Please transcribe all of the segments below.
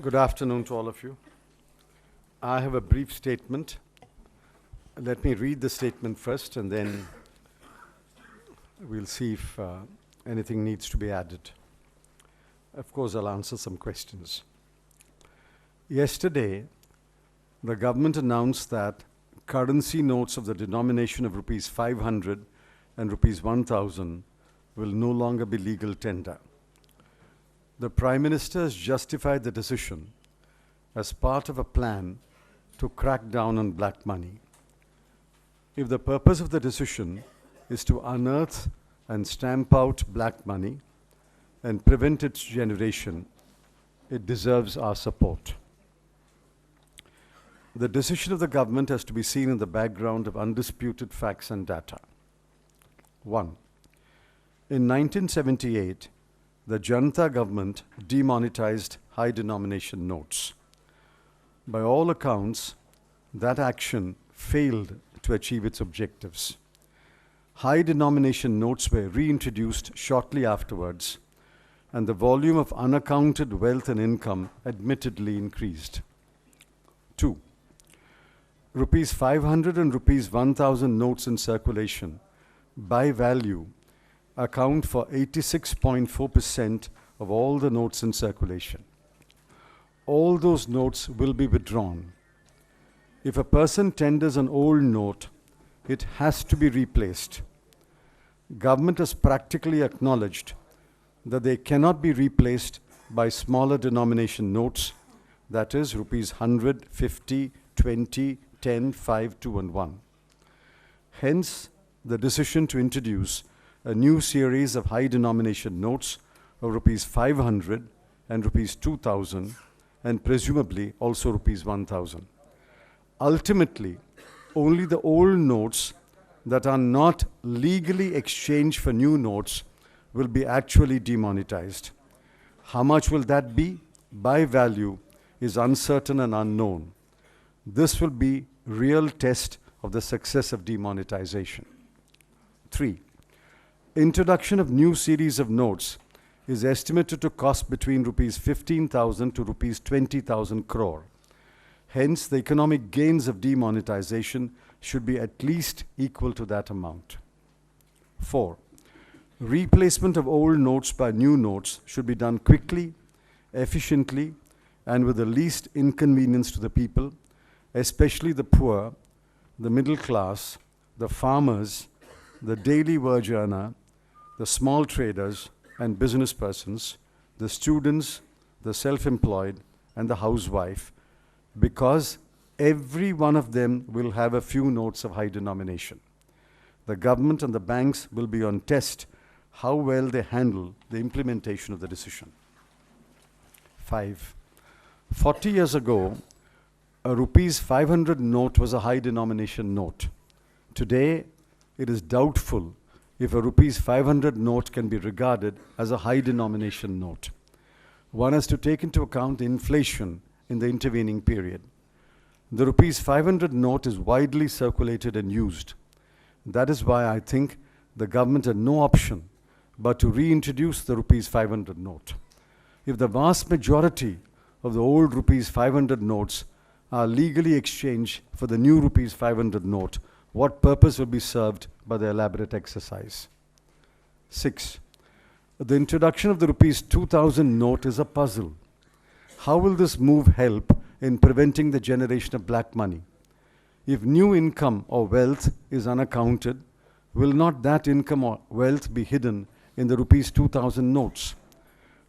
Good afternoon to all of you. I have a brief statement. Let me read the statement first, and then we'll see if anything needs to be added. Of course, I'll answer some questions. Yesterday, the government announced that currency notes of the denomination of rupees 500 and rupees 1000 will no longer be legal tender. The Prime Minister has justified the decision as part of a plan to crack down on black money. If the purpose of the decision is to unearth and stamp out black money and prevent its generation, it deserves our support. The decision of the government has to be seen in the background of undisputed facts and data. 1. In 1978, the Janata government demonetized high denomination notes. By all accounts, that action failed to achieve its objectives. High denomination notes were reintroduced shortly afterwards, and the volume of unaccounted wealth and income admittedly increased. 2. Rupees 500 and rupees 1000 notes in circulation, by value, account for 86.4% of all the notes in circulation. All those notes will be withdrawn. If a person tenders an old note, it has to be replaced. Government has practically acknowledged that they cannot be replaced by smaller denomination notes, that is rupees 100, 50, 20, 10, 5, 2 and 1. Hence, the decision to introduce a new series of high denomination notes of rupees 500 and rupees 2000 and presumably also rupees 1000. Ultimately, only the old notes that are not legally exchanged for new notes will be actually demonetized. How much will that be? By value is uncertain and unknown. This will be real test of the success of demonetization. 3. Introduction of new series of notes is estimated to cost between rupees 15,000 to rupees 20,000 crore. Hence, the economic gains of demonetization should be at least equal to that amount. 4. Replacement of old notes by new notes should be done quickly, efficiently, and with the least inconvenience to the people, especially the poor, the middle class, the farmers, the daily wage earner, the small traders and business persons, the students, the self-employed, and the housewife, because every one of them will have a few notes of high denomination. The government and the banks will be on test how well they handle the implementation of the decision. 5. 40 years ago, a rupees 500 note was a high denomination note. Today, it is doubtful if a rupees 500 note can be regarded as a high denomination note. One has to take into account inflation in the intervening period. The rupees 500 note is widely circulated and used. That is why I think the government had no option but to reintroduce the rupees 500 note. If the vast majority of the old rupees 500 notes are legally exchanged for the new rupees 500 note, what purpose will be served by the elaborate exercise? 6. The introduction of the rupees 2000 note is a puzzle. How will this move help in preventing the generation of black money? If new income or wealth is unaccounted, will not that income or wealth be hidden in the rupees 2000 notes?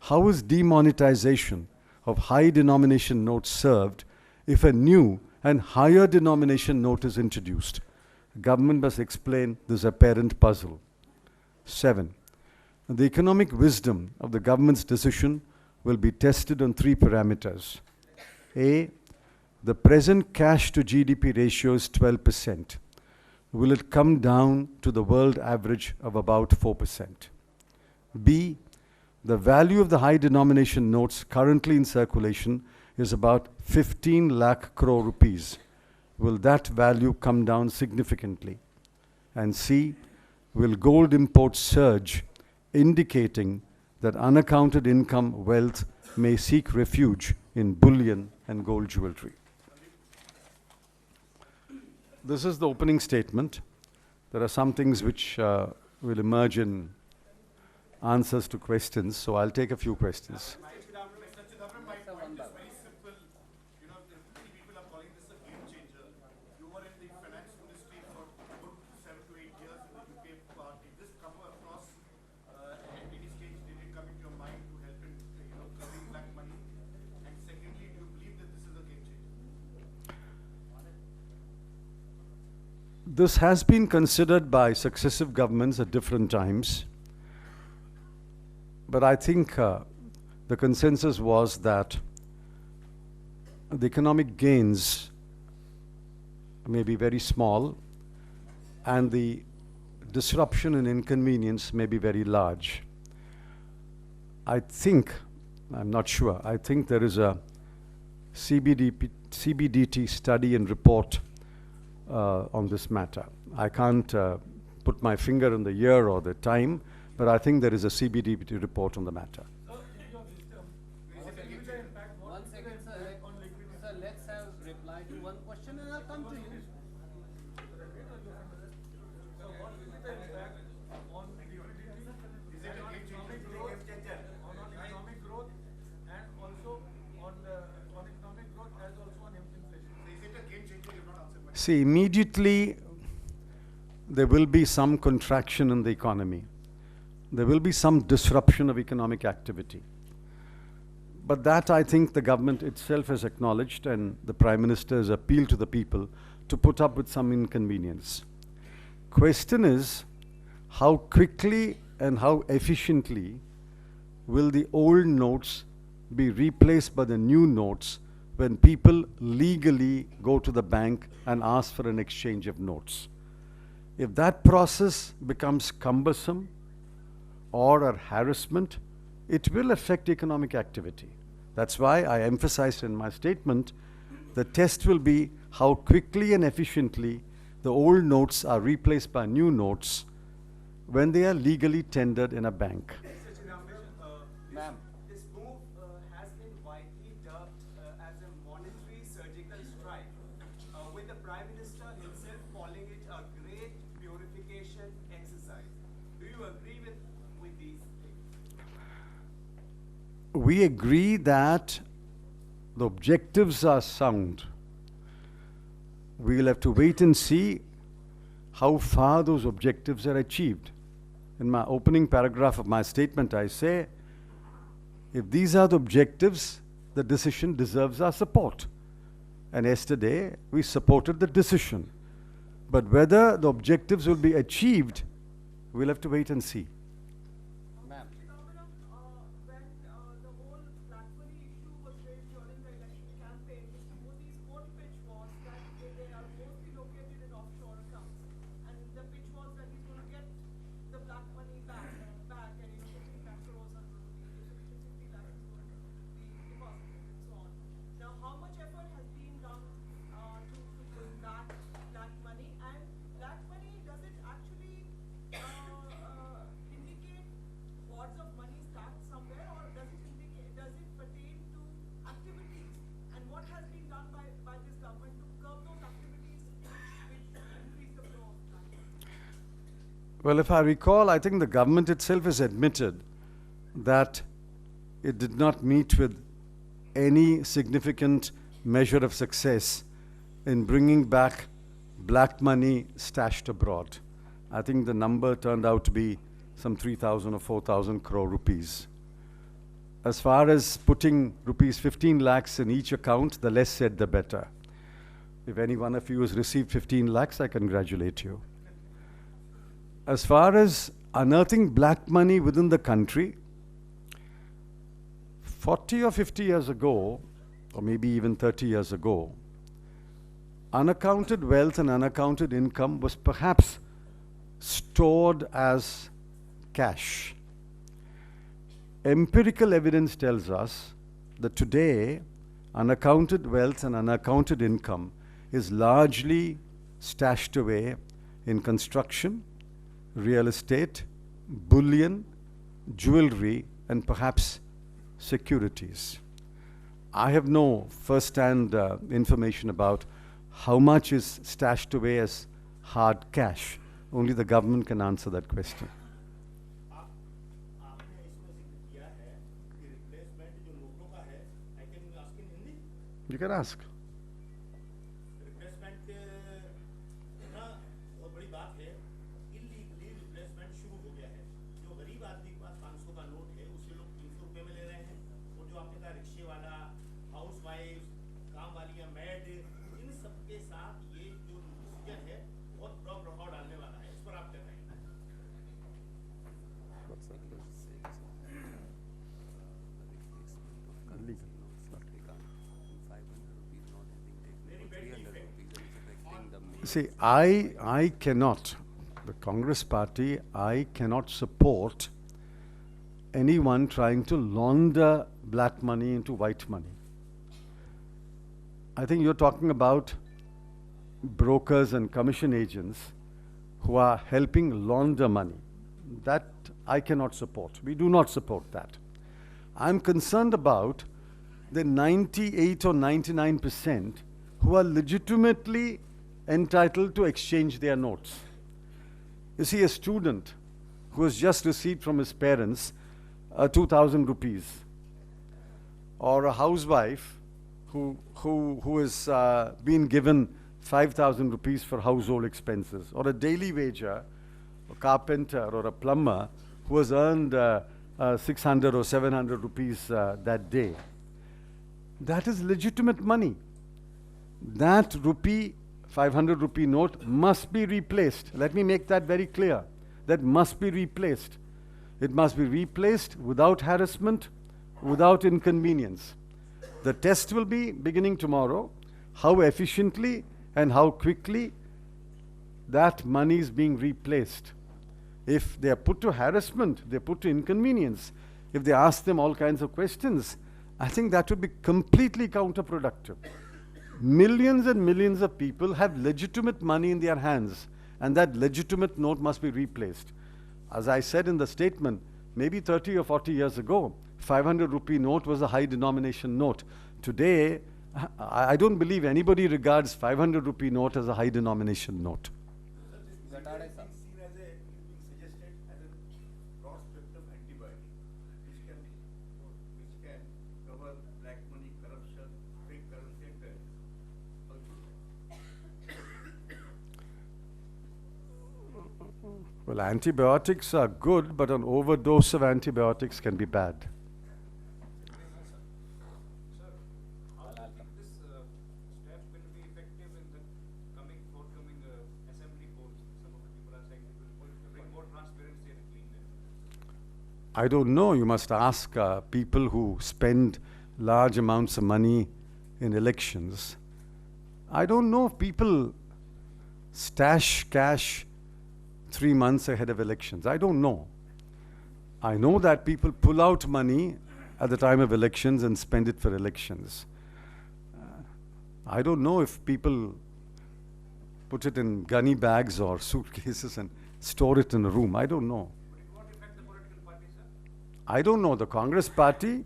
How is demonetization of high denomination notes served if a new and higher denomination note is introduced? Government must explain this apparent puzzle. 7. The economic wisdom of the government's decision will be tested on 3 parameters. A. The present cash to GDP ratio is 12%. Will it come down to the world average of about 4%? B. The value of the high denomination notes currently in circulation is about 15 lakh crore rupees. Will that value come down significantly? And C, will gold imports surge, indicating that unaccounted income, wealth may seek refuge in bullion and gold jewelry. This is the opening statement. There are some things which will emerge in answers to questions, so I'll take a few questions. Mr. Chidambaram, my point is very simple. You know, many people are calling this a game changer. You were in the finance ministry for a good 7 to 8 years in the UK part. Did this come across at any stage? Did it come into your mind to help in, curbing black money? And secondly, do you believe that this is a game changer? This has been considered by successive governments at different times. But I think the consensus was that the economic gains may be very small and the disruption and inconvenience may be very large. I think, I'm not sure, I think there is a CBDT study and report on this matter. I can't put my finger on the year or the time, but I think there is a CBDT report on the matter. One second, sir. Sir, let's have reply to one question and I'll come to you. So what will be the impact on liquidity, on economic growth and also on economic growth as also on inflation? Is it a game changer? You've not answered my question. See, immediately there will be some contraction in the economy. There will be some disruption of economic activity. But that, I think, the government itself has acknowledged, and the Prime Minister has appealed to the people to put up with some inconvenience. Question is, how quickly and how efficiently will the old notes be replaced by the new notes when people legally go to the bank and ask for an exchange of notes? If that process becomes cumbersome or a harassment, it will affect economic activity. That's why I emphasized in my statement, the test will be how quickly and efficiently the old notes are replaced by new notes when they are legally tendered in a bank. Mr. Chidambaram, Ma'am. this move has been widely dubbed as a monetary surgical strike, with the Prime Minister himself calling it a great purification exercise. Do you agree with these things? We agree that the objectives are sound. We'll have to wait and see how far those objectives are achieved. In my opening paragraph of my statement, I say, if these are the objectives, the decision deserves our support. And yesterday, we supported the decision. But whether the objectives will be achieved, we'll have to wait and see. Ma'am. Chidambaram, when the whole black money issue was raised during the election campaign, Mr. Modi's whole pitch was that they are mostly located in offshore accounts. And the pitch was that he's going to get the black money back and 15 lakh crores are going to be, 50 lakh is going to be deposited and so on. Now, how much effort has been done to bring back black money? And black money, does it actually indicate wads of money stacked somewhere, or does it pertain to activities? And what has been done by this government to curb those activities which increase the flow of black money? Well, if I recall, I think the government itself has admitted that it did not meet with any significant measure of success in bringing back black money stashed abroad. I think the number turned out to be some 3,000 or 4,000 crore rupees. As far as putting rupees 15 lakhs in each account, the less said, the better. If any one of you has received 15 lakhs, I congratulate you. As far as unearthing black money within the country, 40 or 50 years ago, or maybe even 30 years ago, unaccounted wealth and unaccounted income was perhaps stored as cash. Empirical evidence tells us that today, unaccounted wealth and unaccounted income is largely stashed away in construction, real estate, bullion, jewelry, and perhaps securities. I have no first-hand information about how much is stashed away as hard cash. Only the government can answer that question. आपने इसमें जिक्र किया है कि replacement जो नोटों का है, I can ask in Hindi. You can ask. Replacement ना बहुत बड़ी बात है. इलीगली रिप्लेसमेंट शुरू हो गया है. जो गरीब आदमी के पास 500 का नोट है, उसे लोग 300 रुपए में ले रहे हैं. और जो आपने कहा रिक्शे वाला, हाउस वाइफ, काम वालियां, मैड, इन सबके साथ ये जो डिसीजन है बहुत बड़ा प्रभाव डालने वाला है. इस पर आप क्या कहेंगे? See, I cannot, the Congress party, I cannot support anyone trying to launder black money into white money. I think you're talking about brokers and commission agents who are helping launder money. That I cannot support. We do not support that. I'm concerned about the 98 or 99% who are legitimately entitled to exchange their notes. You see, a student who has just received from his parents 2,000 rupees, or a housewife who has been given 5,000 rupees for household expenses, or a daily wager, a carpenter or a plumber who has earned 600 or 700 rupees that day. That is legitimate money. That 500 rupee note must be replaced. Let me make that very clear. That must be replaced. It must be replaced without harassment, without inconvenience. The test will be beginning tomorrow, how efficiently and how quickly that money is being replaced. If they are put to harassment, they are put to inconvenience, if they ask them all kinds of questions, I think that would be completely counterproductive. Millions and millions of people have legitimate money in their hands, and that legitimate note must be replaced. As I said in the statement, maybe 30 or 40 years ago, 500 rupee note was a high denomination note. Today, I don't believe anybody regards 500 rupee note as a high denomination note. Seen as a being suggested as a broad spectrum antibiotic, which can cover black money, corruption, fake currency, and terrorism. Well, antibiotics are good, but an overdose of antibiotics can be bad. Sir, how do you think this step will be effective in the forthcoming assembly polls? Some of the people are saying it will bring more transparency and cleanness. I don't know. You must ask people who spend large amounts of money in elections. I don't know if people stash cash 3 months ahead of elections. I don't know. I know that people pull out money at the time of elections and spend it for elections. I don't know if people put it in gunny bags or suitcases and store it in a room. I don't know. But it won't affect the political party, sir? I don't know. The Congress party,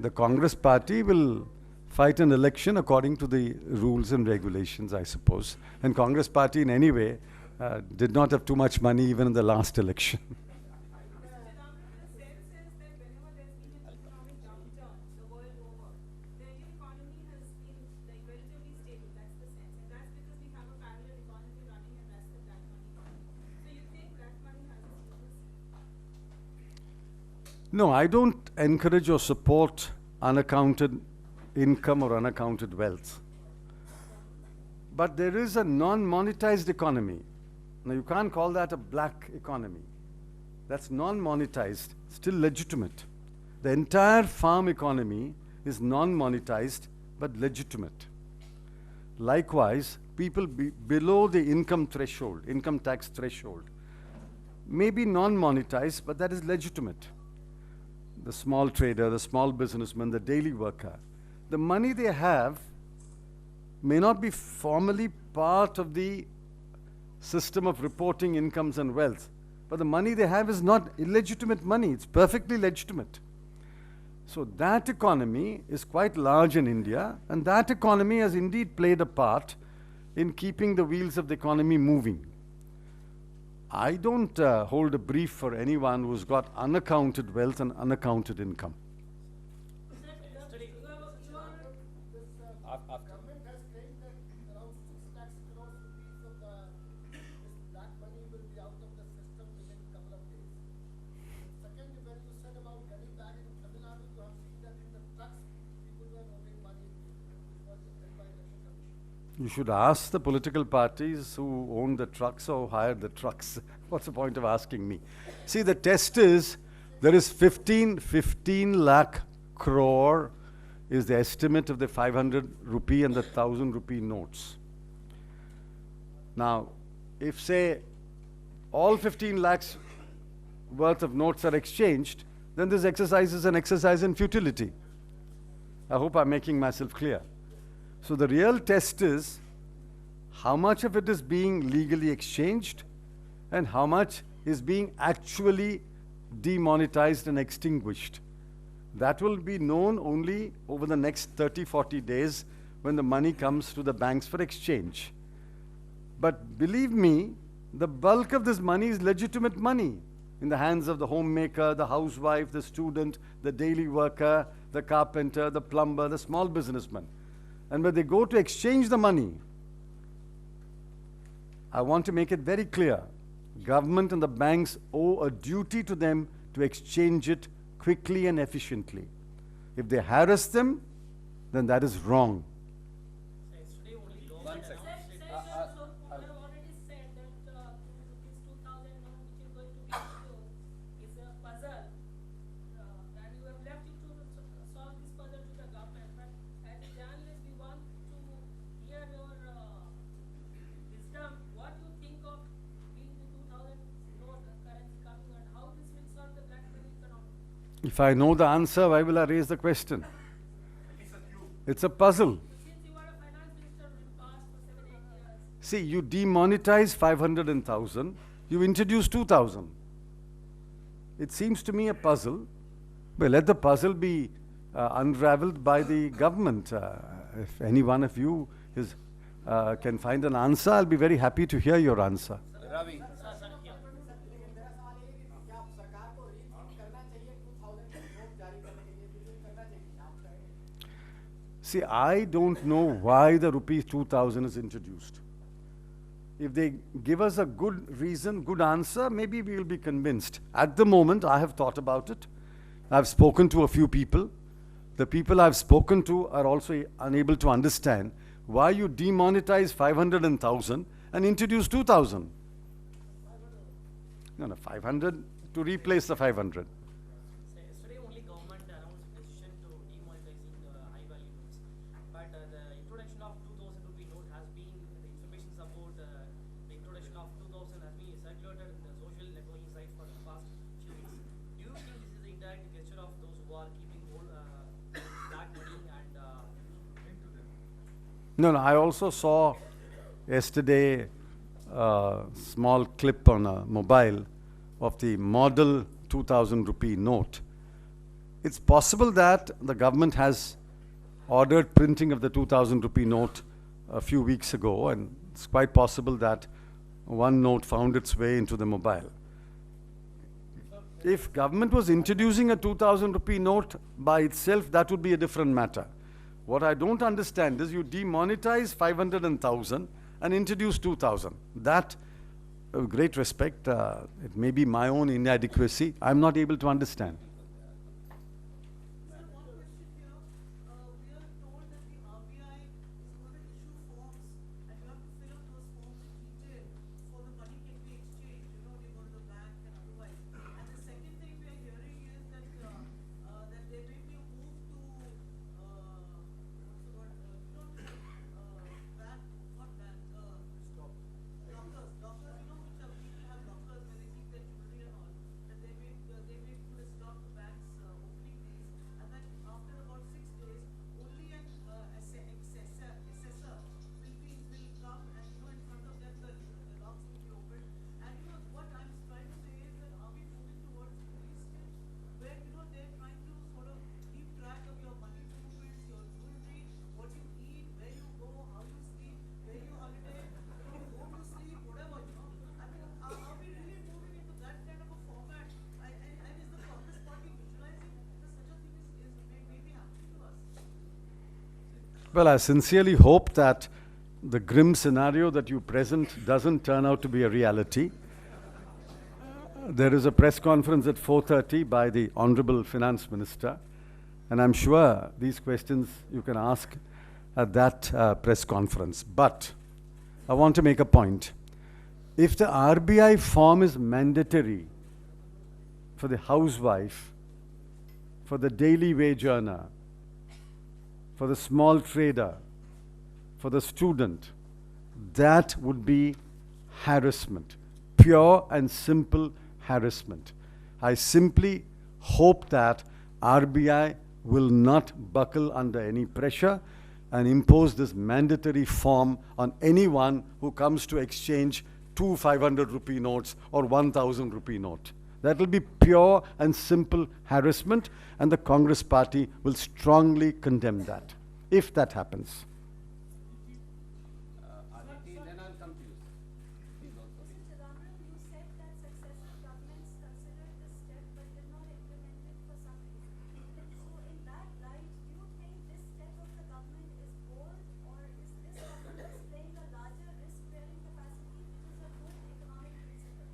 the Congress party will fight an election according to the rules and regulations, I suppose. And Congress party in any way did not have too much money even in the last election. Chidambaram, the sense is that whenever there's been an economic downturn the world over, the Indian economy has been like relatively stable. That's the sense, and that's because we have a parallel economy running, and that's the black money economy. So you think black money has its uses? No, I don't encourage or support unaccounted income or unaccounted wealth. But there is a non-monetized economy. Now, you can't call that a black economy. That's non-monetized, still legitimate. The entire farm economy is non-monetized but legitimate. Likewise, people below the income threshold, income tax threshold, may be non-monetized, but that is legitimate. The small trader, the small businessman, the daily worker. The money they have may not be formally part of the system of reporting incomes and wealth, but the money they have is not illegitimate money. It's perfectly legitimate. So that economy is quite large in India, and that economy has indeed played a part in keeping the wheels of the economy moving. I don't hold a brief for anyone who's got unaccounted wealth and unaccounted income. Government has claimed that around 6 lakhs crores rupees of this black money will be out of the system within a couple of days. Second, when you said about getting back in Tamil Nadu, you have seen that in the trucks, people were moving money, which was held by Election Commission. You should ask the political parties who own the trucks or hired the trucks. What's the point of asking me? See, the test is there is 15 lakh crore is the estimate of the 500 rupee and the 1,000 rupee notes. Now, if say all 15 lakhs worth of notes are exchanged, then this exercise is an exercise in futility. I hope I'm making myself clear. So the real test is how much of it is being legally exchanged and how much is being actually demonetized and extinguished. That will be known only over the next 30, 40 days when the money comes to the banks for exchange. But believe me, the bulk of this money is legitimate money in the hands of the homemaker, the housewife, the student, the daily worker, the carpenter, the plumber, the small businessman. And when they go to exchange the money, I want to make it very clear, government and the banks owe a duty to them to exchange it quickly and efficiently. If they harass them, then that is wrong. One second. So you have already said that this 2,000 note which is going to be issued is a puzzle, and you have left it to solve this puzzle to the government. But as a journalist, we want to hear your wisdom. What you think of being the 2,000 note currency coming and how this will solve the black money economy? If I know the answer, why will I raise the question? It's a puzzle. Since you are a finance minister in the past for 7-8 years. See, you demonetize 500 and 1,000, you introduce 2,000. It seems to me a puzzle. But let the puzzle be unraveled by the government. If any one of you can find an answer, I'll be very happy to hear your answer. Ravi. See, I don't know why the rupees 2,000 is introduced. If they give us a good reason, good answer, maybe we will be convinced. At the moment, I have thought about it. I've spoken to a few people. The people I've spoken to are also unable to understand why you demonetize 500 and 1,000 and introduce 2,000. No, 500 to replace the 500. Yesterday only government announced decision to demonetizing high value notes. But the introduction of 2,000 rupee note has been, the information about the introduction of 2,000 has been circulated in the social networking sites for the past few weeks. Do you think this is the indirect gesture of those who are keeping all black money and into them? No, I also saw yesterday a small clip on a mobile of the model 2,000 rupee note. It's possible that the government has ordered printing of the 2,000 rupee note a few weeks ago, and it's quite possible that one note found its way into the mobile. If government was introducing a 2,000 rupee note by itself, that would be a different matter. What I don't understand is you demonetize 500 and 1,000 and introduce 2,000. That, with great respect, it may be my own inadequacy. I'm not able to understand. Sir, one question here. We are told that the RBI is going to issue forms and you have to fill up those forms in detail before the money can be exchanged, you know, when you go to the bank and otherwise. And the second thing we are hearing is that that there may be a move to, what's the word, ban, not ban, stop. Lockers, you know, which are, people have lockers where they keep their jewelry and all, that they may put a stop to Well, I sincerely hope that the grim scenario that you present doesn't turn out to be a reality. There is a press conference at 4:30 by the Honorable Finance Minister, and I'm sure these questions you can ask at that press conference. But I want to make a point. If the RBI form is mandatory for the housewife, for the daily wage earner, for the small trader, for the student, that would be harassment, pure and simple harassment. I simply hope that RBI will not buckle under any pressure and impose this mandatory form on anyone who comes to exchange 2 500 rupee notes or 1,000 rupee note. That will be pure and simple harassment, and the Congress party will strongly condemn that, if that happens. Aditi, then I'll come to you. Please also. Mr. Chidambaram, you said that successive governments considered this step but did not implement it for some reason. So in that light, do you think this step of the government is bold, or is this government displaying a larger risk-bearing capacity, which is a good economic principle?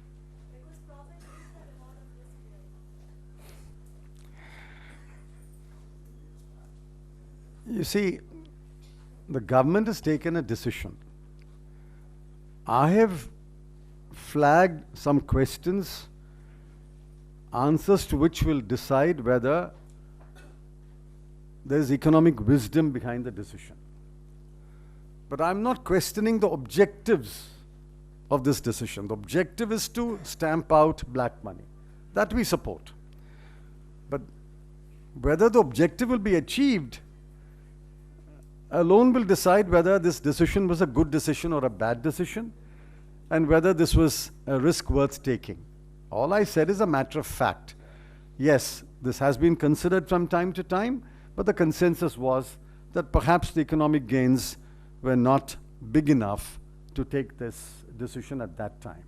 Because profit is the reward of risk-bearing. You see, the government has taken a decision. I have flagged some questions, answers to which will decide whether there is economic wisdom behind the decision. But I'm not questioning the objectives of this decision. The objective is to stamp out black money. That we support. But whether the objective will be achieved alone will decide whether this decision was a good decision or a bad decision, and whether this was a risk worth taking. All I said is a matter of fact. Yes, this has been considered from time to time, but the consensus was that perhaps the economic gains were not big enough to take this decision at that time.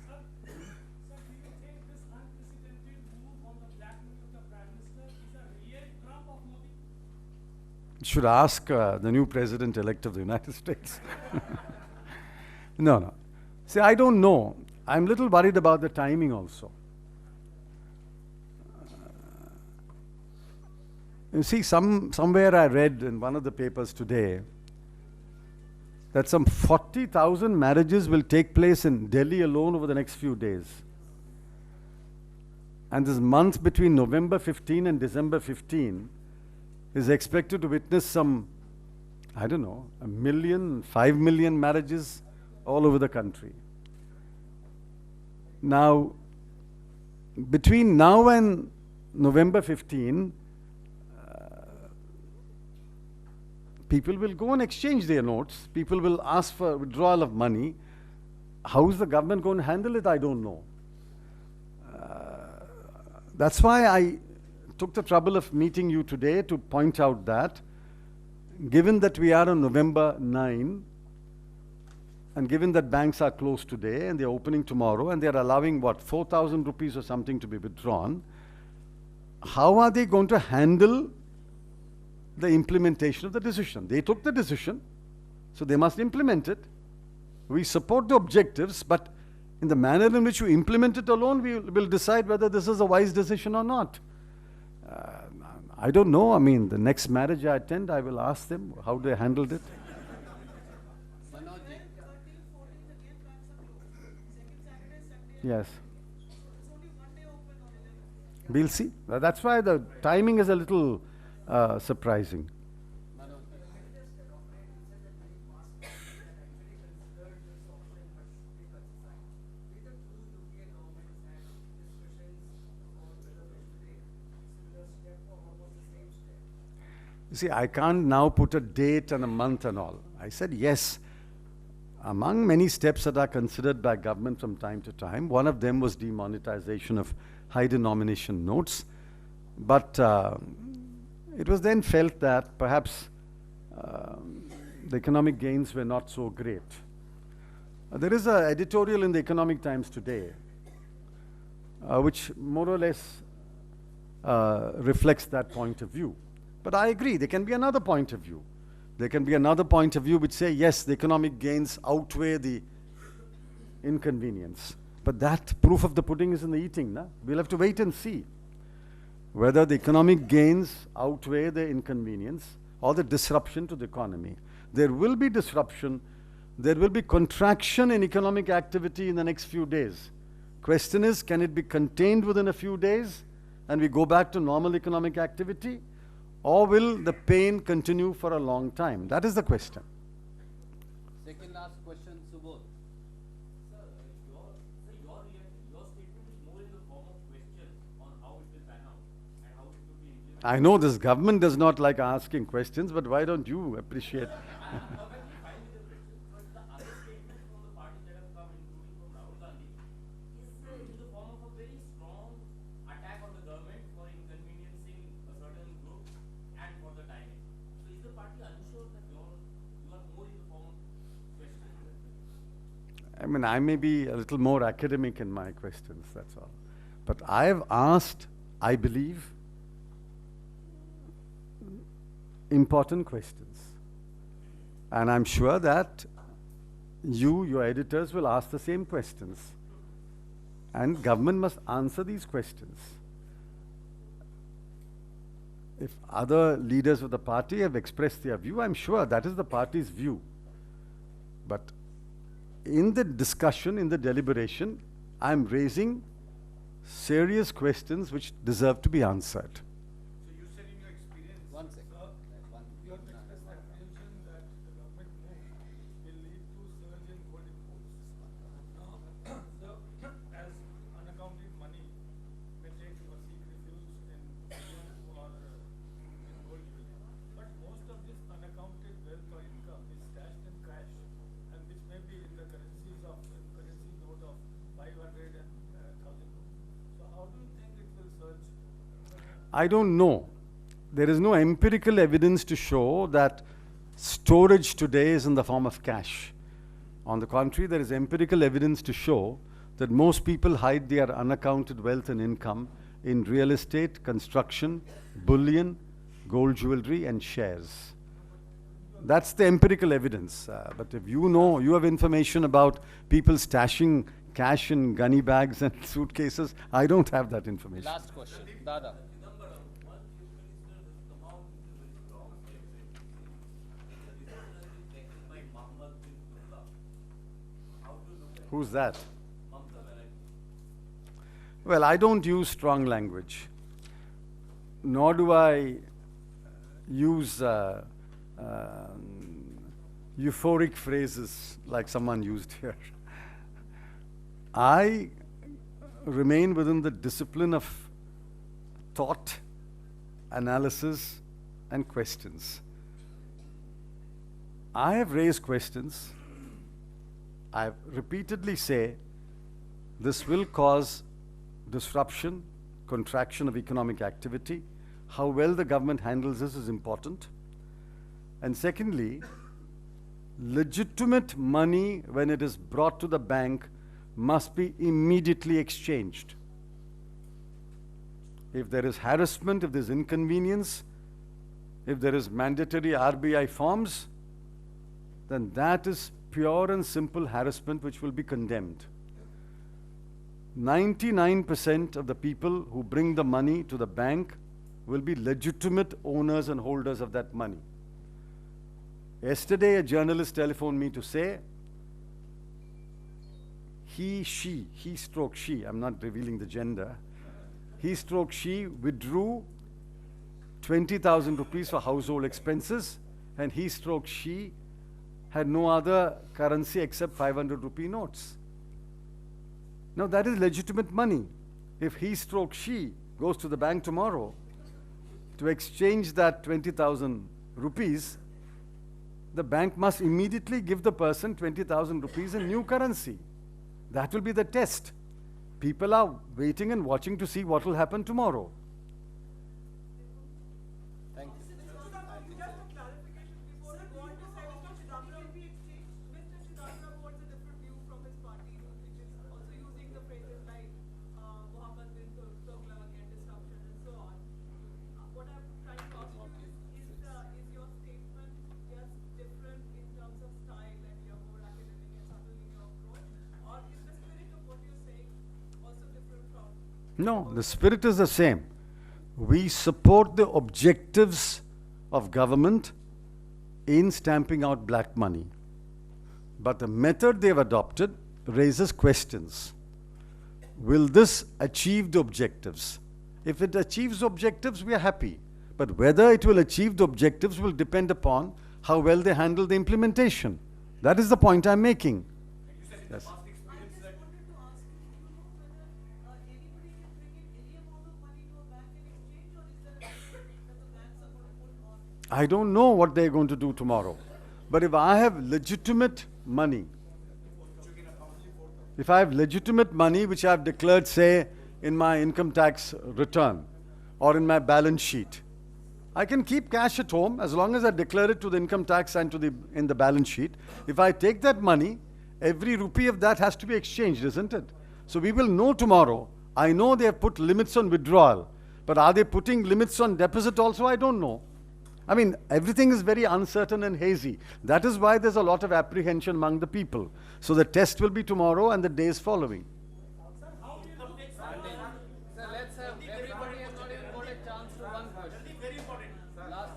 Sir, do you think this unprecedented move on the black money of the Prime Minister is a real trump of Modi? Should ask the new president-elect of the United States. No. See, I don't know. I'm a little worried about the timing also. You see, somewhere I read in one of the papers today that some 40,000 marriages will take place in Delhi alone over the next few days. And this month between November 15 and December 15 is expected to witness some, I don't know, 1 million, 5 million marriages all over the country. Now, between now and November 15, people will go and exchange their notes. People will ask for withdrawal of money. How is the government going to handle it? I don't know. That's why I took the trouble of meeting you today to point out that, given that we are on November 9, and given that banks are closed today and they're opening tomorrow and they're allowing, 4,000 rupees or something to be withdrawn, how are they going to handle the implementation of the decision? They took the decision, so they must implement it. We support the objectives, but in the manner in which you implement it alone, we will decide whether this is a wise decision or not. I don't know. I mean, the next marriage I attend, I will ask them how they handled it. Manoj ji. 13, 14, again banks are closed. Second Saturday, Sunday. Yes. So it's only one day open on 11th. We'll see. That's why the timing is a little surprising. Manoj ji. You see, I can't now put a date and a month and all. I said yes. Among many steps that are considered by government from time to time, one of them was demonetization of high denomination notes. But it was then felt that perhaps the economic gains were not so great. There is an editorial in the Economic Times today which more or less reflects that point of view. But I agree, there can be another point of view. There can be another point of view which say, yes, the economic gains outweigh the inconvenience. But that proof of the pudding is in the eating. Na? We'll have to wait and see whether the economic gains outweigh the inconvenience or the disruption to the economy. There will be disruption. There will be contraction in economic activity in the next few days. Question is, can it be contained within a few days and we go back to normal economic activity? Or will the pain continue for a long time? That is the question. Second last question, Subodh. Sir, your statement is more in the form of questions on how it will pan out and how it will be implemented. I know this government does not like asking questions, but why don't you appreciate? I'm perfectly fine with the questions, but the other statements from the parties that have come, including from Rahul Gandhi, is in the form of a very strong attack on the government for inconveniencing a certain group and for the timing. So is the party unsure that you are more in the form of questions? I mean, I may be a little more academic in my questions, that's all. But I've asked, I believe, important questions. And I'm sure that you, your editors, will ask the same questions. And government must answer these questions. If other leaders of the party have expressed their view, I'm sure that is the party's view. But in the discussion, in the deliberation, I'm raising serious questions which deserve to be answered. So you said in your experience, One second. you have expressed apprehension that the government move will lead to surge in gold imports. Now, as unaccounted money may take or seek refuge in bullion or in gold jewelry, but most of this unaccounted wealth or income is stashed in cash, and which may be in the currency note of 500 and 1,000. So how do you think it will surge? I don't know. There is no empirical evidence to show that storage today is in the form of cash. On the contrary, there is empirical evidence to show that most people hide their unaccounted wealth and income in real estate, construction, bullion, gold jewelry, and shares. That's the empirical evidence. But if you know, you have information about people stashing cash in gunny bags and suitcases, I don't have that information. Last question, Dada. Chidambaram, one chief minister has come out with a very strong statement. The decision is taken by Mohammed bin Abdullah. How do you look at Who's that? Mamta Banerjee? Well, I don't use strong language, nor do I use euphoric phrases like someone used here. I remain within the discipline of thought, analysis, and questions. I have raised questions. I repeatedly say this will cause disruption, contraction of economic activity. How well the government handles this is important. And secondly, legitimate money, when it is brought to the bank, must be immediately exchanged. If there is harassment, if there is inconvenience, if there is mandatory RBI forms, then that is pure and simple harassment which will be condemned. 99% of the people who bring the money to the bank will be legitimate owners and holders of that money. Yesterday, a journalist telephoned me to say, he stroke she, I'm not revealing the gender, he stroke she withdrew 20,000 rupees for household expenses, and he stroke she had no other currency except 500 rupee notes. Now that is legitimate money. If he stroke she goes to the bank tomorrow to exchange that 20,000 rupees, the bank must immediately give the person 20,000 rupees in new currency. That will be the test. People are waiting and watching to see what will happen tomorrow. Thank you. Just a clarification before we go on to Mr. Chidambaram. Mr. Chidambaram wants a different view from his party, which is also using the phrases like Mohammed bin Tughlaq and disruption and so on. What I'm trying to ask you is, No, the spirit is the same. We support the objectives of government in stamping out black money. But the method they've adopted raises questions. Will this achieve the objectives? If it achieves the objectives, we are happy. But whether it will achieve the objectives will depend upon how well they handle the implementation. That is the point I'm making. Yes. I just wanted to ask you, do you know whether anybody can bring in any amount of money to a bank in exchange, or is there a limit that the banks are going to put on? I don't know what they're going to do tomorrow. But if I have legitimate money, if I have legitimate money which I've declared, say, in my income tax return or in my balance sheet, I can keep cash at home as long as I declare it to the income tax and in the balance sheet. If I take that money, every rupee of that has to be exchanged, isn't it? So we will know tomorrow. I know they have put limits on withdrawal, but are they putting limits on deposit also? I don't know. I mean, everything is very uncertain and hazy. That is why there's a lot of apprehension among the people. So the test will be tomorrow and the days following. Sir, let's have everybody has not even got a chance to one question. Very important. Last,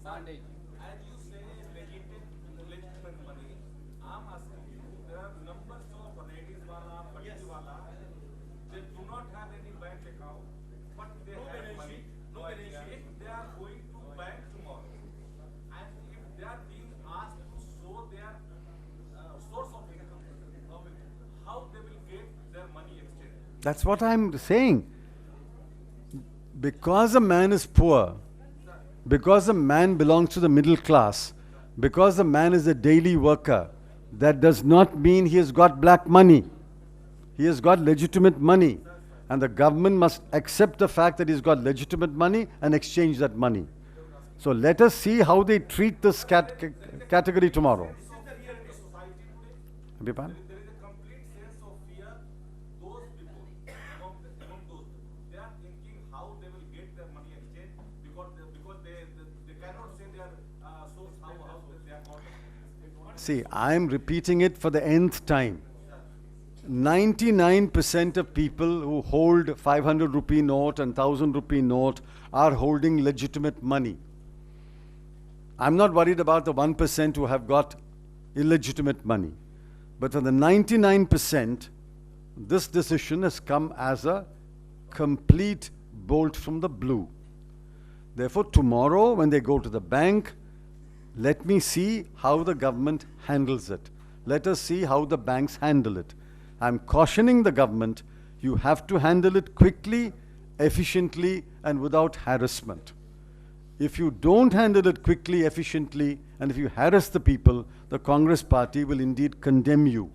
Sandesh. As you say, legitimate money, I'm asking you, there are numbers of ladies wala, party wala, they do not have any bank account, but they have money. If they are going to bank tomorrow, and if they are being asked to show their source of income, how they will get their money exchanged? That's what I'm saying. Because a man is poor, because a man belongs to the middle class, because a man is a daily worker, that does not mean he has got black money. He has got legitimate money. And the government must accept the fact that he's got legitimate money and exchange that money. So let us see how they treat this category tomorrow. This is the reality of society today. Beg your pardon? There is a complete sense of fear. Those people, among those, they are thinking how they will get their money exchanged because they cannot say their source how they are got. See, I'm repeating it for the nth time. 99% of people who hold 500 rupee note and 1000 rupee note are holding legitimate money. I'm not worried about the 1% who have got illegitimate money. But for the 99%, this decision has come as a complete bolt from the blue. Therefore, tomorrow when they go to the bank, let me see how the government handles it. Let us see how the banks handle it. I'm cautioning the government, you have to handle it quickly, efficiently, and without harassment. If you don't handle it quickly, efficiently, and if you harass the people, the Congress party will indeed condemn you.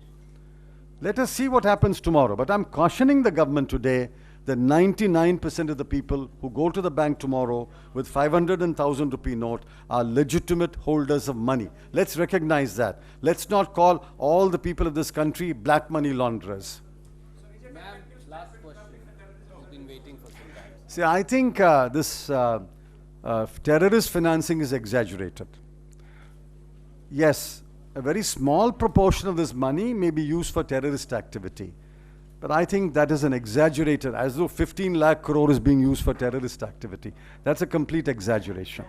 Let us see what happens tomorrow. But I'm cautioning the government today that 99% of the people who go to the bank tomorrow with 500 and 1000 rupee note are legitimate holders of money. Let's recognize that. Let's not call all the people of this country black money launderers. Ma'am, last question. We've been waiting for some time. See, I think this terrorist financing is exaggerated. Yes, a very small proportion of this money may be used for terrorist activity. But I think that is an exaggerated, as though 15 lakh crore is being used for terrorist activity. That's a complete exaggeration.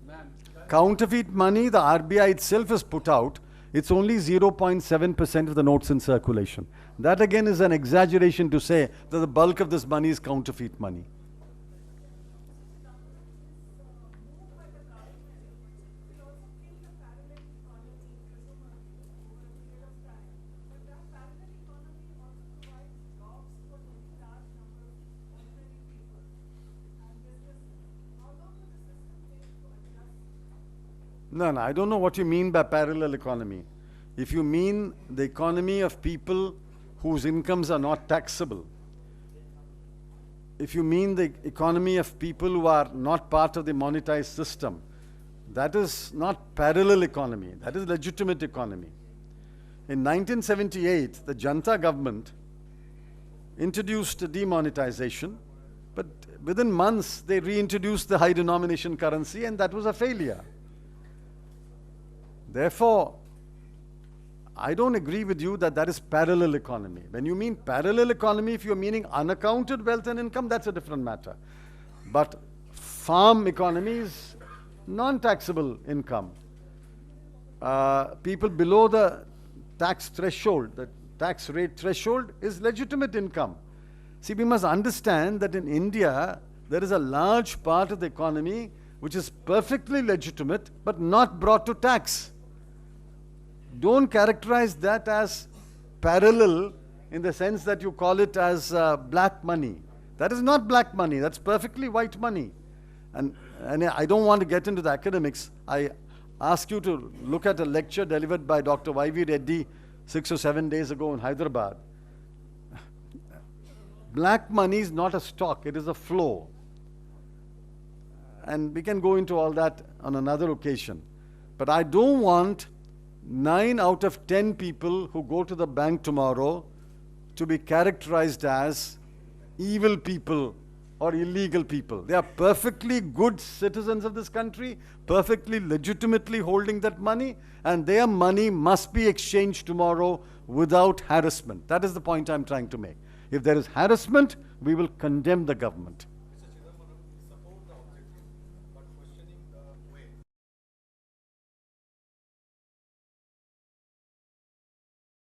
Ma'am, Counterfeit money, the RBI itself has put out, it's only 0.7% of the notes in circulation. That again is an exaggeration to say that the bulk of this money is counterfeit money. No, I don't know what you mean by parallel economy. If you mean the economy of people whose incomes are not taxable, if you mean the economy of people who are not part of the monetized system, that is not parallel economy, that is legitimate economy. In 1978, the Janata government introduced demonetization, but within months they reintroduced the high denomination currency, and that was a failure. Therefore, I don't agree with you that that is parallel economy. When you mean parallel economy, if you're meaning unaccounted wealth and income, that's a different matter. But farm economy is non-taxable income. People below the tax threshold, the tax rate threshold, is legitimate income. See, we must understand that in India, there is a large part of the economy which is perfectly legitimate but not brought to tax. Don't characterize that as parallel in the sense that you call it as black money. That is not black money, that's perfectly white money. And I don't want to get into the academics. I ask you to look at a lecture delivered by Dr. Y.V. Reddy 6 or 7 days ago in Hyderabad. Black money is not a stock, it is a flow. And we can go into all that on another occasion. But I don't want 9 out of 10 people who go to the bank tomorrow to be characterized as evil people or illegal people. They are perfectly good citizens of this country, perfectly legitimately holding that money, and their money must be exchanged tomorrow without harassment. That is the point I'm trying to make. If there is harassment, we will condemn the government.